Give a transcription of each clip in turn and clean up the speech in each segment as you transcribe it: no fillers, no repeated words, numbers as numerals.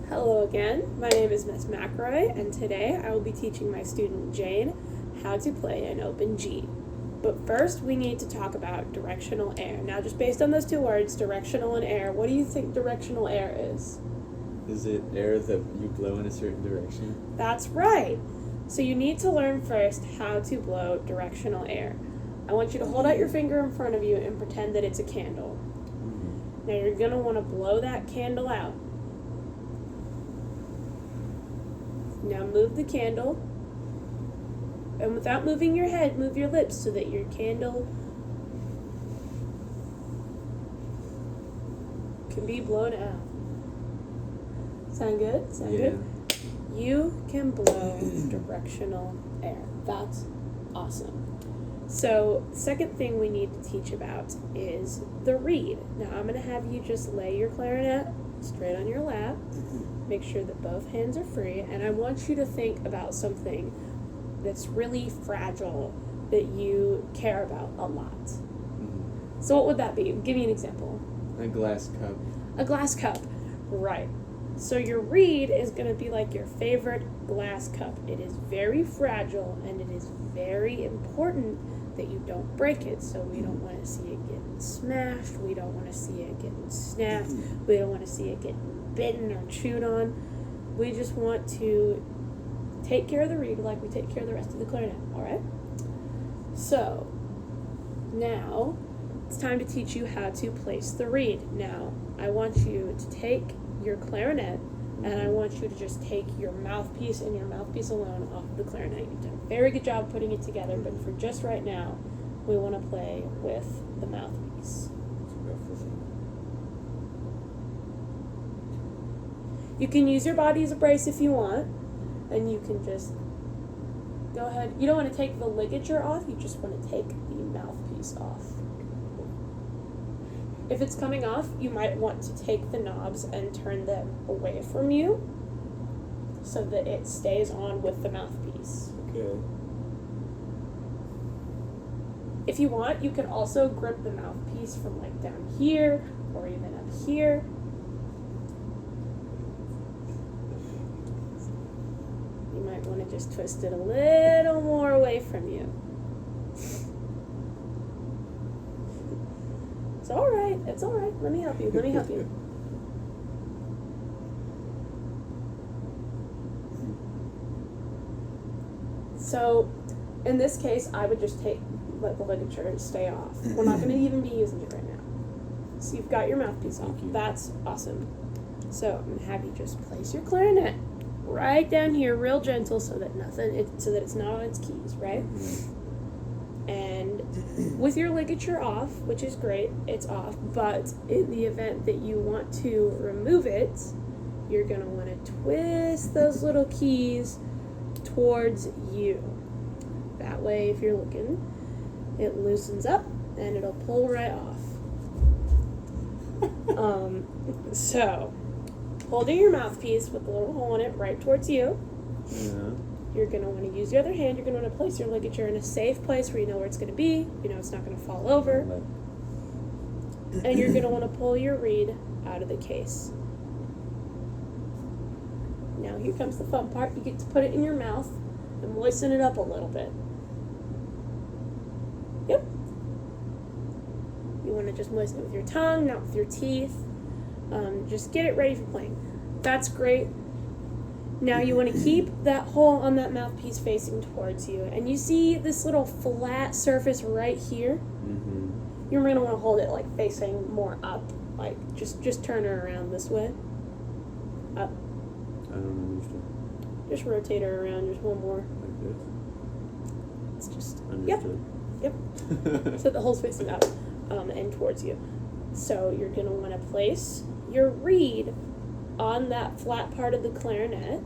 Hello again, my name is Miss McRoy, and today I will be teaching my student Jane how to play an open G. But first, we need to talk about directional air. Now, just based on those two words, directional and air, what do you think directional air is? Is it air that you blow in a certain direction? That's right! So you need to learn first how to blow directional air. I want you to hold out your finger in front of you and pretend that it's a candle. Now you're going to want to blow that candle out. Now move the candle, and without moving your head, move your lips so that your candle can be blown out. Sound good? Sound good? You can blow directional air. That's awesome. So, second thing we need to teach about is the reed. Now I'm going to have you just lay your clarinet straight on your lap. Make sure that both hands are free, and I want you to think about something that's really fragile that you care about a lot. Mm-hmm. So what would that be? Give me an example. A glass cup. A glass cup. Right. So your reed is going to be like your favorite glass cup. It is very fragile, and it is very important that you don't break it. So we don't want to see it getting smashed. We don't want to see it getting snapped. We don't want to see it getting bitten or chewed on. We just want to take care of the reed like we take care of the rest of the clarinet, alright? So, now, it's time to teach you how to place the reed. Now, I want you to take your clarinet, and I want you to just take your mouthpiece and your mouthpiece alone off of the clarinet. You've done a very good job putting it together, but for just right now, we want to play with the mouthpiece. You can use your body as a brace if you want, and you can just go ahead. You don't want to take the ligature off, you just want to take the mouthpiece off. If it's coming off, you might want to take the knobs and turn them away from you so that it stays on with the mouthpiece. Okay. If you want, you can also grip the mouthpiece from like down here or even up here. You might want to just twist it a little more away from you. It's all right. It's all right. Let me help you. Let me help you. So, in this case, I would just let the ligature stay off. We're not going to even be using it right now. So you've got your mouthpiece off. That's awesome. So I'm going to have you just place your clarinet right down here, real gentle, so that it's not on its keys, right? And with your ligature off, which is great, it's off, but in the event that you want to remove it, you're going to want to twist those little keys towards you. That way, if you're looking, it loosens up and it'll pull right off. So, holding your mouthpiece with the little hole in it right towards you, you're going to want to use the other hand. You're going to want to place your ligature in a safe place where you know where it's going to be. You know it's not going to fall over. And you're going to want to pull your reed out of the case. Now here comes the fun part. You get to put it in your mouth and moisten it up a little bit. Yep. You want to just moisten it with your tongue, not with your teeth. Just get it ready for playing. That's great. Now you want to keep that hole on that mouthpiece facing towards you. And you see this little flat surface right here? Mm-hmm. You're going to want to hold it like facing more up. Like just turn her around this way. Up. I don't understand. Just rotate her around just one more. Like this? It's just... Understood. Yep. So the hole's facing up and towards you. So you're going to want to place your reed on that flat part of the clarinet.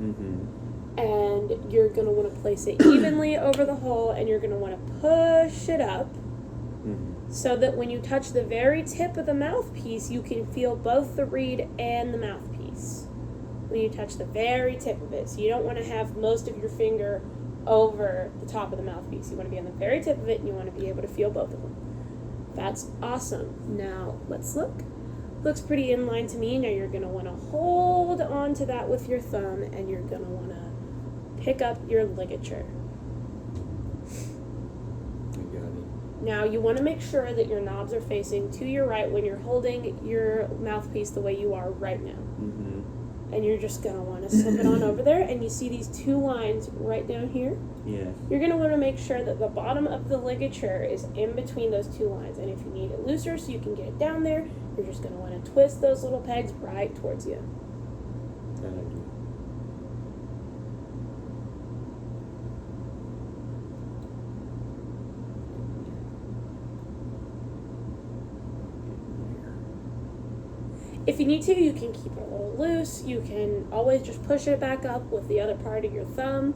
Mm-hmm. And you're going to want to place it evenly over the hole, and you're going to want to push it up so that when you touch the very tip of the mouthpiece, you can feel both the reed and the mouthpiece. When you touch the very tip of it. So you don't want to have most of your finger over the top of the mouthpiece. You want to be on the very tip of it, and you want to be able to feel both of them. That's awesome. Now, let's look. Looks pretty in line to me. Now you're going to want to hold on to that with your thumb, and you're going to want to pick up your ligature. I got it. Now you want to make sure that your knobs are facing to your right when you're holding your mouthpiece the way you are right now. Mm-hmm. And you're just going to want to slip it on over there, and you see these two lines right down here? Yeah. You're going to want to make sure that the bottom of the ligature is in between those two lines. And if you need it looser so you can get it down there, you're just going to want to twist those little pegs right towards you. That I do. If you need to, you can keep it a little loose. You can always just push it back up with the other part of your thumb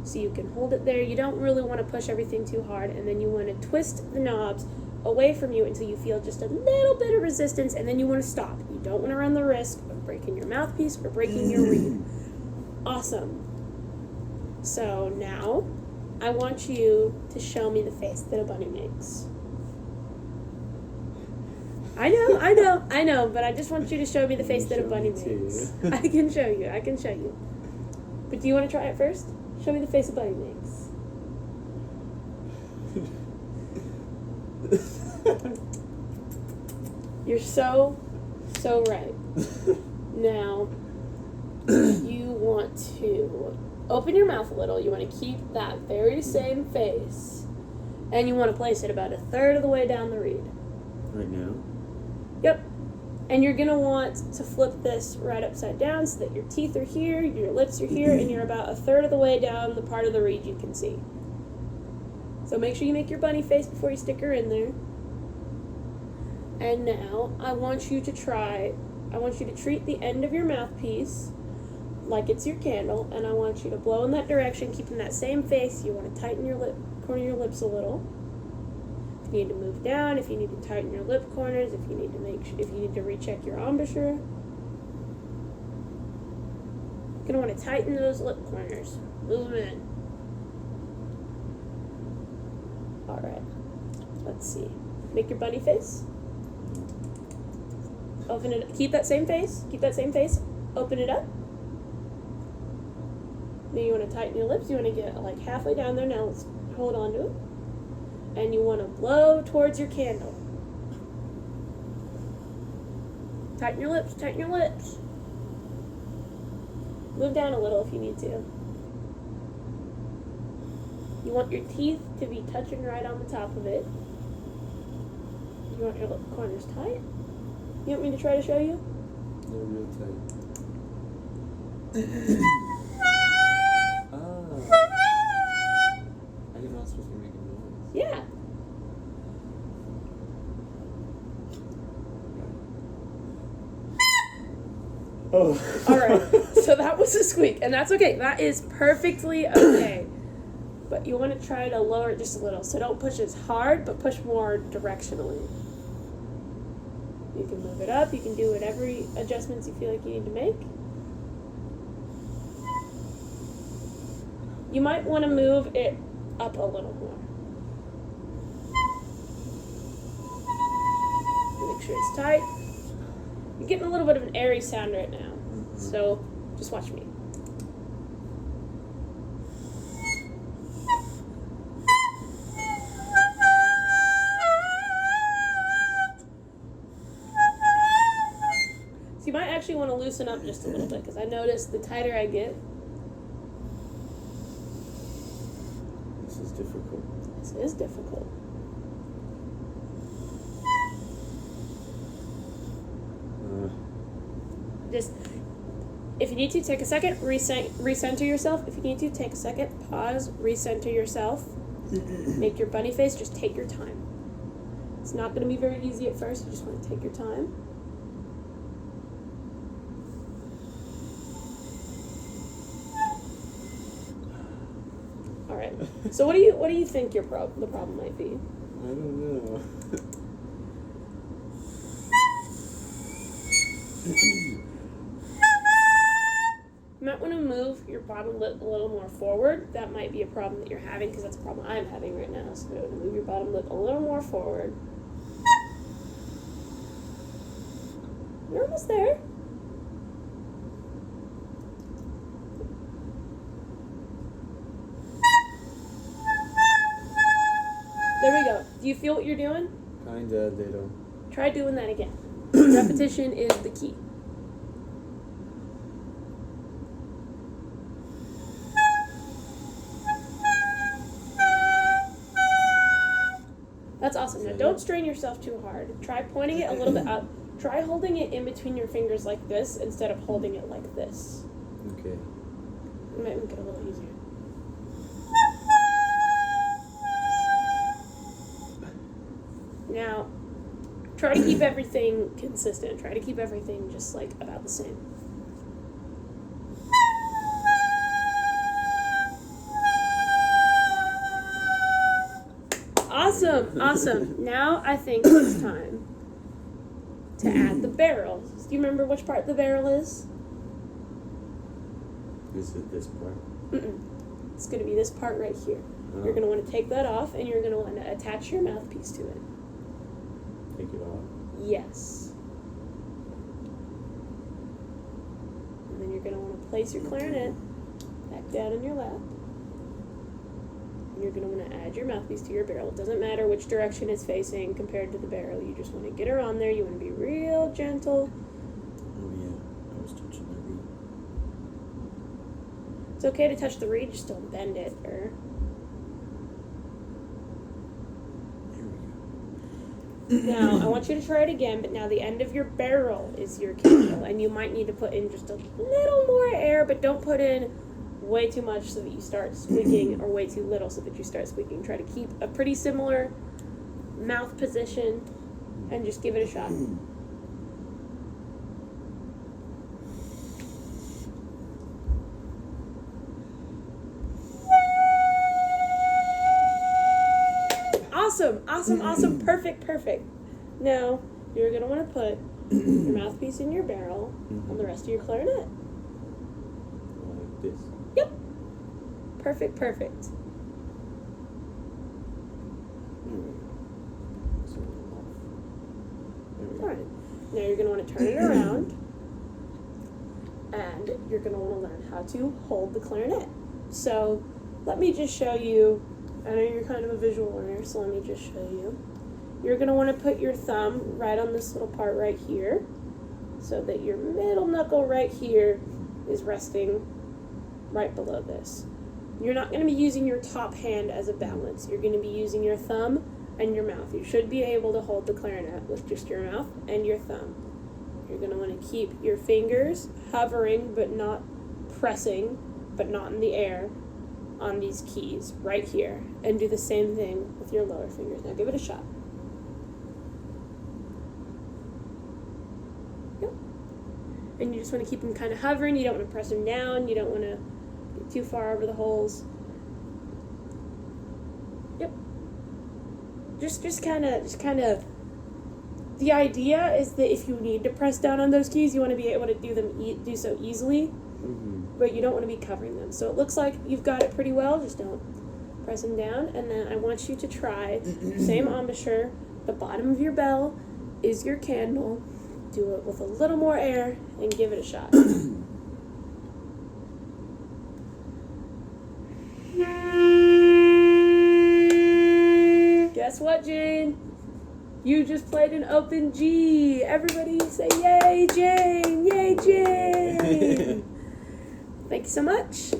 so you can hold it there. You don't really want to push everything too hard, and then you want to twist the knobs away from you until you feel just a little bit of resistance, and then you want to stop. You don't want to run the risk of breaking your mouthpiece or breaking your reed. Awesome. So now I want you to show me the face that a bunny makes. I know, but I just want you to show me the face that a bunny makes. I can show you. But do you want to try it first? Show me the face a bunny makes. You're so right. Now, you want to open your mouth a little. You want to keep that very same face. And you want to place it about a third of the way down the reed. Right now? Yep. And you're going to want to flip this right upside down so that your teeth are here, your lips are here, and you're about a third of the way down the part of the reed you can see. So make sure you make your bunny face before you stick her in there. And now I want you to treat the end of your mouthpiece like it's your candle, and I want you to blow in that direction, keeping that same face. You want to tighten your corner of your lips a little. If you need to move down, if you need to tighten your lip corners, if you need to recheck your embouchure. You're going to want to tighten those lip corners. Move them in. Alright. Let's see. Make your bunny face. Open it. Keep that same face. Open it up. Then you want to tighten your lips. You want to get like halfway down there. Now let's hold on to it. And you want to blow towards your candle. Tighten your lips. Move down a little if you need to. You want your teeth to be touching right on the top of it. You want your lip corners tight? You want me to try to show you? They're real tight. I didn't know I was supposed to be making noise. Yeah. Oh. Alright, so that was a squeak, and that's okay. That is perfectly okay. But you want to try to lower it just a little. So don't push as hard, but push more directionally. You can move it up. You can do whatever adjustments you feel like you need to make. You might want to move it up a little more. Make sure it's tight. You're getting a little bit of an airy sound right now. Mm-hmm. So just watch me. So you might actually want to loosen up just a little bit, because I notice the tighter I get, This is difficult. this is difficult. Just, if you need to, take a second, recenter yourself. If you need to, take a second, pause, recenter yourself. Make your bunny face, just take your time. It's not going to be very easy at first, you just want to take your time. Alright, so what do you think the problem might be? I don't know. You might want to move your bottom lip a little more forward. That might be a problem that you're having, because that's a problem I'm having right now. So move your bottom lip a little more forward. You're almost there. There we go. Do you feel what you're doing? Kinda, little. Try doing that again. Repetition is the key. That's awesome. Now don't strain yourself too hard. Try pointing it a little bit up. Try holding it in between your fingers like this instead of holding it like this. Okay. It might make it a little easier. Now, try to keep everything consistent. Try to keep everything just like about the same. Awesome, awesome. Now I think it's time to add the barrel. Do you remember which part the barrel is? Is it this part? Mm-mm. It's going to be this part right here. You're going to want to take that off, and you're going to want to attach your mouthpiece to it. Take it off. Yes. And then you're going to want to place your clarinet back down in your lap. And you're going to want to add your mouthpiece to your barrel. It doesn't matter which direction it's facing compared to the barrel. You just want to get her on there. You want to be real gentle. Oh yeah, I was touching the reed. It's okay to touch the reed, just don't bend it. Or There we go. Now, I want you to try it again, but now the end of your barrel is your candle, and you might need to put in just a little more air, but don't put in way too much so that you start squeaking, or way too little so that you start squeaking. Try to keep a pretty similar mouth position, and just give it a shot. Awesome, awesome, awesome, perfect, perfect. Now, you're going to want to put your mouthpiece in your barrel on the rest of your clarinet. Like this. Yep. Perfect, perfect. So off. There we go. Alright. Now you're going to want to turn it around, and you're going to want to learn how to hold the clarinet. So, let me just show you. I know you're kind of a visual learner, so let me just show you. You're going to want to put your thumb right on this little part right here, so that your middle knuckle right here is resting right below this. You're not going to be using your top hand as a balance. You're going to be using your thumb and your mouth. You should be able to hold the clarinet with just your mouth and your thumb. You're going to want to keep your fingers hovering but not pressing, but not in the air, on these keys right here, and do the same thing with your lower fingers. Now give it a shot. Yep. And you just want to keep them kind of hovering. You don't want to press them down. You don't want to get too far over the holes. Yep. Just kind of. The idea is that if you need to press down on those keys, you want to be able to do so easily. But you don't want to be covering them. So it looks like you've got it pretty well. Just don't press them down. And then I want you to try same embouchure. The bottom of your bell is your candle. Do it with a little more air and give it a shot. Guess what, Jane? You just played an open G. Everybody say yay, Jane! Yay, Jane! Thank you so much.